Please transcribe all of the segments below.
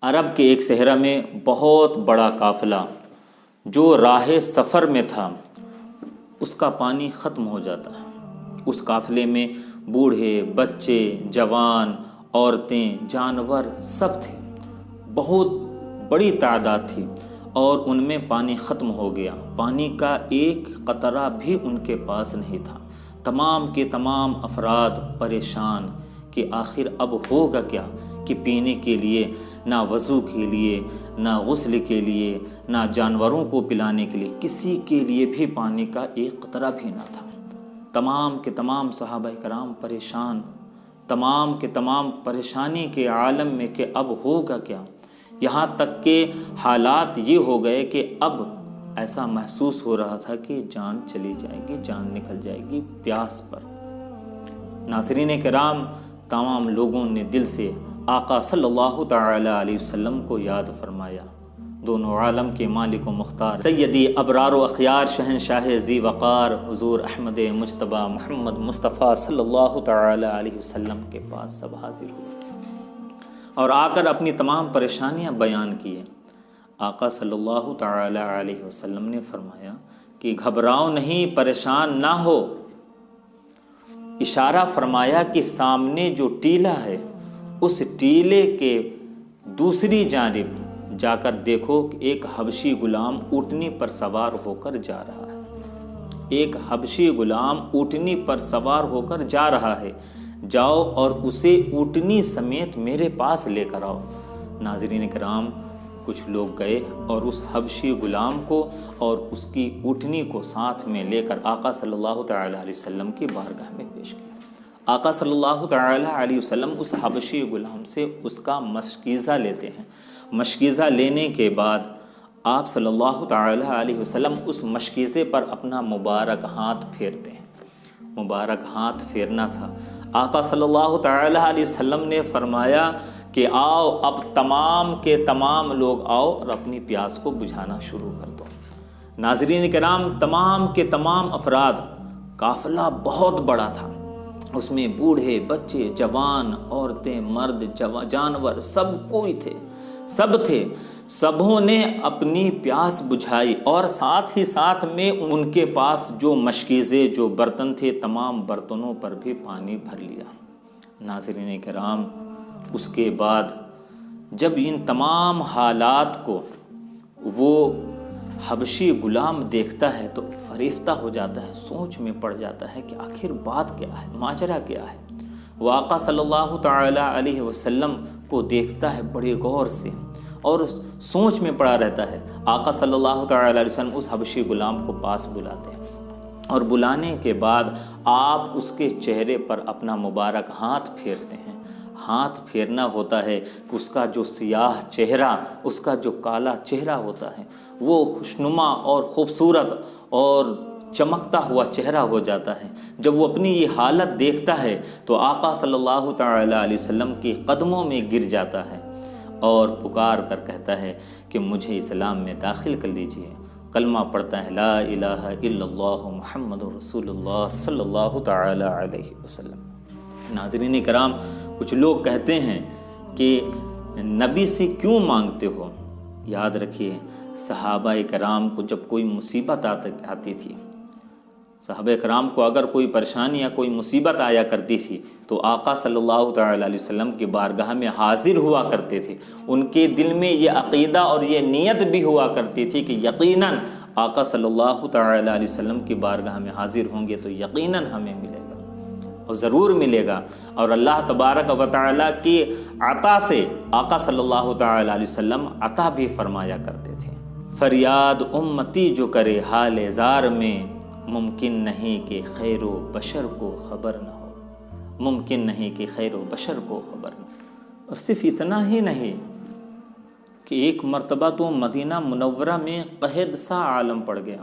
عرب کے ایک صحرا میں بہت بڑا قافلہ جو راہ سفر میں تھا، اس کا پانی ختم ہو جاتا ہے۔ اس قافلے میں بوڑھے، بچے، جوان، عورتیں، جانور سب تھے، بہت بڑی تعداد تھی، اور ان میں پانی ختم ہو گیا۔ پانی کا ایک قطرہ بھی ان کے پاس نہیں تھا۔ تمام کے تمام افراد پریشان کہ آخر اب ہوگا کیا، کہ پینے کے لیے نہ وضو کے لیے، نہ غسل کے لیے، نہ جانوروں کو پلانے کے لیے، کسی کے لیے بھی پانی کا ایک قطرہ بھی نہ تھا۔ تمام کے تمام صحابہ کرام پریشان، تمام کے تمام پریشانی کے عالم میں کہ اب ہوگا کیا۔ یہاں تک کہ حالات یہ ہو گئے کہ اب ایسا محسوس ہو رہا تھا کہ جان چلی جائے گی، جان نکل جائے گی پیاس پر۔ ناظرین کرام، تمام لوگوں نے دل سے آقا صلی اللہ تعالی علیہ وسلم کو یاد فرمایا، دونوں عالم کے مالک و مختار سیدی ابرار و اخیار شہنشاہ ذی وقار حضور احمد مجتبیٰ محمد مصطفیٰ صلی اللہ تعالی علیہ وسلم کے پاس سب حاضر ہوئے اور آ کر اپنی تمام پریشانیاں بیان کیے۔ آقا صلی اللہ تعالی علیہ وسلم نے فرمایا کہ گھبراؤ نہیں، پریشان نہ ہو۔ اشارہ فرمایا کہ سامنے جو ٹیلہ ہے، اس ٹیلے کے دوسری جانب جا کر دیکھو کہ ایک حبشی غلام اونٹنی پر سوار ہو کر جا رہا ہے۔ ایک حبشی غلام اونٹنی پر سوار ہو کر جا رہا ہے، جاؤ اور اسے اونٹنی سمیت میرے پاس لے کر آؤ۔ ناظرین کرام، کچھ لوگ گئے اور اس حبشی غلام کو اور اس کی اونٹنی کو ساتھ میں لے کر آقا صلی اللہ تعالی علیہ وسلم کی بارگاہ میں پیش کیا۔ آقا صلی اللہ تعالی علیہ وسلم اس حبشی غلام سے اس کا مشکیزہ لیتے ہیں۔ مشکیزہ لینے کے بعد آپ صلی اللہ تعالی علیہ وسلم اس مشکیزے پر اپنا مبارک ہاتھ پھیرتے ہیں۔ مبارک ہاتھ پھیرنا تھا۔ آقا صلی اللہ تعالی علیہ وسلم نے فرمایا کہ آؤ، اب تمام کے تمام لوگ آؤ اور اپنی پیاس کو بجھانا شروع کر دو۔ ناظرین کرام، تمام کے تمام افراد، قافلہ بہت بڑا تھا، اس میں بوڑھے، بچے، جوان، عورتیں، مرد، جانور سب کوئی تھے، سب تھے۔ سبوں نے اپنی پیاس بجھائی اور ساتھ ہی ساتھ میں ان کے پاس جو مشکیزے، جو برتن تھے، تمام برتنوں پر بھی پانی بھر لیا۔ ناظرین کرام، اس کے بعد جب ان تمام حالات کو وہ حبشی غلام دیکھتا ہے تو فریفتہ ہو جاتا ہے، سوچ میں پڑ جاتا ہے کہ آخر بات کیا ہے، ماجرا کیا ہے۔ وہ آقا صلی اللہ تعالی علیہ وسلم کو دیکھتا ہے بڑے غور سے اور سوچ میں پڑا رہتا ہے۔ آقا صلی اللہ تعالی علیہ وسلم اس حبشی غلام کو پاس بلاتے ہیں اور بلانے کے بعد آپ اس کے چہرے پر اپنا مبارک ہاتھ پھیرتے ہیں۔ ہاتھ پھیرنا ہوتا ہے کہ اس کا جو سیاہ چہرہ، اس کا جو کالا چہرہ ہوتا ہے، وہ خوشنما اور خوبصورت اور چمکتا ہوا چہرہ ہو جاتا ہے۔ جب وہ اپنی یہ حالت دیکھتا ہے تو آقا صلی اللہ تعالی علیہ وسلم کے قدموں میں گر جاتا ہے اور پکار کر کہتا ہے کہ مجھے اسلام میں داخل کر لیجئے۔ کلمہ پڑھتا ہے، لا الہ الا اللہ محمد رسول اللہ صلی اللہ تعالی علیہ وسلم۔ ناظرین کرام، کچھ لوگ کہتے ہیں کہ نبی سے کیوں مانگتے ہو؟ یاد رکھیے، صحابہ کرام کو جب کوئی مصیبت آتی تھی، صحابہ کرام کو اگر کوئی پریشانی یا کوئی مصیبت آیا کرتی تھی تو آقا صلی اللہ تعالی علیہ وسلم کی بارگاہ میں حاضر ہوا کرتے تھے۔ ان کے دل میں یہ عقیدہ اور یہ نیت بھی ہوا کرتی تھی کہ یقیناً آقا صلی اللہ تعالی علیہ وسلم کی بارگاہ میں حاضر ہوں گے تو یقیناً ہمیں ملے گا اور ضرور ملے گا۔ اور اللہ تبارک و تعالیٰ کی عطا سے آقا صلی اللہ تعالی علیہ وسلم عطا بھی فرمایا کرتے تھے۔ فریاد امتی جو کرے حال زار میں، ممکن نہیں کہ خیر و بشر کو خبر نہ ہو، ممکن نہیں کہ خیر و بشر کو خبر نہ ہو۔ اور صرف اتنا ہی نہیں کہ ایک مرتبہ تو مدینہ منورہ میں قحط سا عالم پڑ گیا،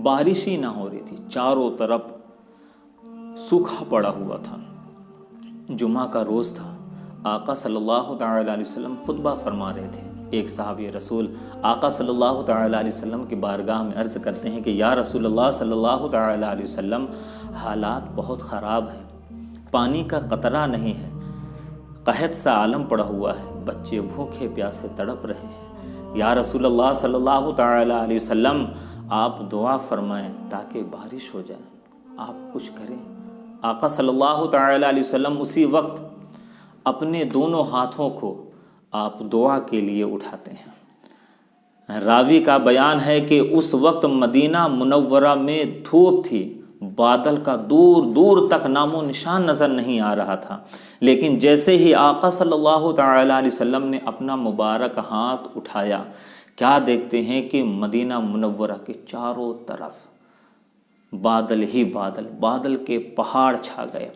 بارش ہی نہ ہو رہی تھی، چاروں طرف سوکھا پڑا ہوا تھا۔ جمعہ کا روز تھا، آقا صلی اللہ تعالی علیہ وسلم خطبہ فرما رہے تھے۔ ایک صحابی رسول آقا صلی اللہ تعالی علیہ وسلم کی بارگاہ میں عرض کرتے ہیں کہ یا رسول اللہ صلی اللہ تعالی علیہ وسلم، حالات بہت خراب ہیں، پانی کا قطرہ نہیں ہے، قحط سا عالم پڑا ہوا ہے، بچے بھوکے پیاسے تڑپ رہے ہیں۔ یا رسول اللہ صلی اللہ تعالی علیہ وسلم آپ دعا فرمائیں تاکہ بارش ہو جائے، آپ کچھ کریں۔ آقا صلی اللہ تعالی علیہ وسلم اسی وقت اپنے دونوں ہاتھوں کو آپ دعا کے لیے اٹھاتے ہیں۔ راوی کا بیان ہے کہ اس وقت مدینہ منورہ میں دھوپ تھی، بادل کا دور دور تک نام و نشان نظر نہیں آ رہا تھا، لیکن جیسے ہی آقا صلی اللہ تعالی علیہ وسلم نے اپنا مبارک ہاتھ اٹھایا، کیا دیکھتے ہیں کہ مدینہ منورہ کے چاروں طرف بادل ہی بادل، بادل کے پہاڑ چھا گئے،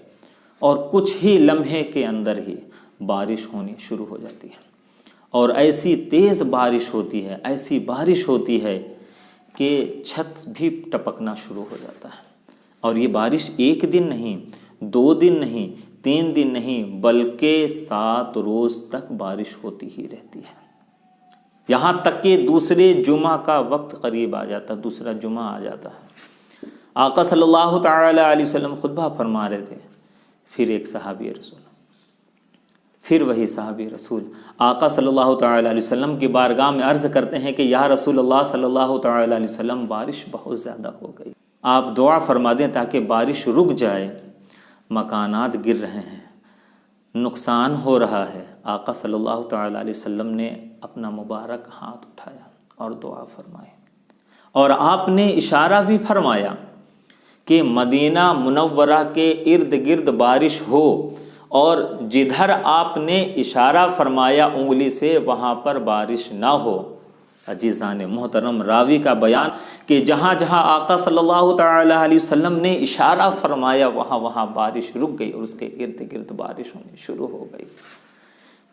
اور کچھ ہی لمحے کے اندر ہی بارش ہونی شروع ہو جاتی ہے، اور ایسی تیز بارش ہوتی ہے، ایسی بارش ہوتی ہے کہ چھت بھی ٹپکنا شروع ہو جاتا ہے۔ اور یہ بارش ایک دن نہیں، 2 دن نہیں، 3 دن نہیں، بلکہ 7 روز تک بارش ہوتی ہی رہتی ہے، یہاں تک کہ دوسرے جمعہ کا وقت قریب آ جاتا، دوسرا جمعہ آ جاتا ہے۔ آقا صلی اللہ تعالی علیہ وسلم خطبہ فرما رہے تھے، پھر ایک صحابی رسول، پھر وہی صحابی رسول آقا صلی اللہ تعالی علیہ وسلم کی بارگاہ میں عرض کرتے ہیں کہ یا رسول اللہ صلی اللہ تعالی علیہ وسلم بارش بہت زیادہ ہو گئی، آپ دعا فرما دیں تاکہ بارش رک جائے، مکانات گر رہے ہیں، نقصان ہو رہا ہے۔ آقا صلی اللہ تعالی علیہ وسلم نے اپنا مبارک ہاتھ اٹھایا اور دعا فرمائی، اور آپ نے اشارہ بھی فرمایا کہ مدینہ منورہ کے ارد گرد بارش ہو، اور جدھر آپ نے اشارہ فرمایا انگلی سے وہاں پر بارش نہ ہو۔ عزیزان محترم، راوی کا بیان کہ جہاں جہاں آقا صلی اللہ تعالی علیہ وسلم نے اشارہ فرمایا وہاں وہاں بارش رک گئی، اور اس کے ارد گرد بارش ہونی شروع ہو گئی۔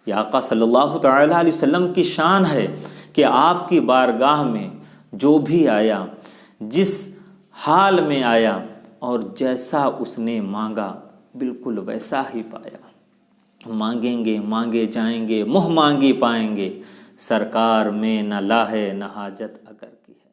یہ آقا صلی اللہ تعالی علیہ وسلم کی شان ہے کہ آپ کی بارگاہ میں جو بھی آیا، جس حال میں آیا اور جیسا اس نے مانگا بالکل ویسا ہی پایا۔ مانگیں گے مانگے جائیں گے، منہ مانگی پائیں گے، سرکار میں نہ لاہے نہ حاجت اگر کی ہے۔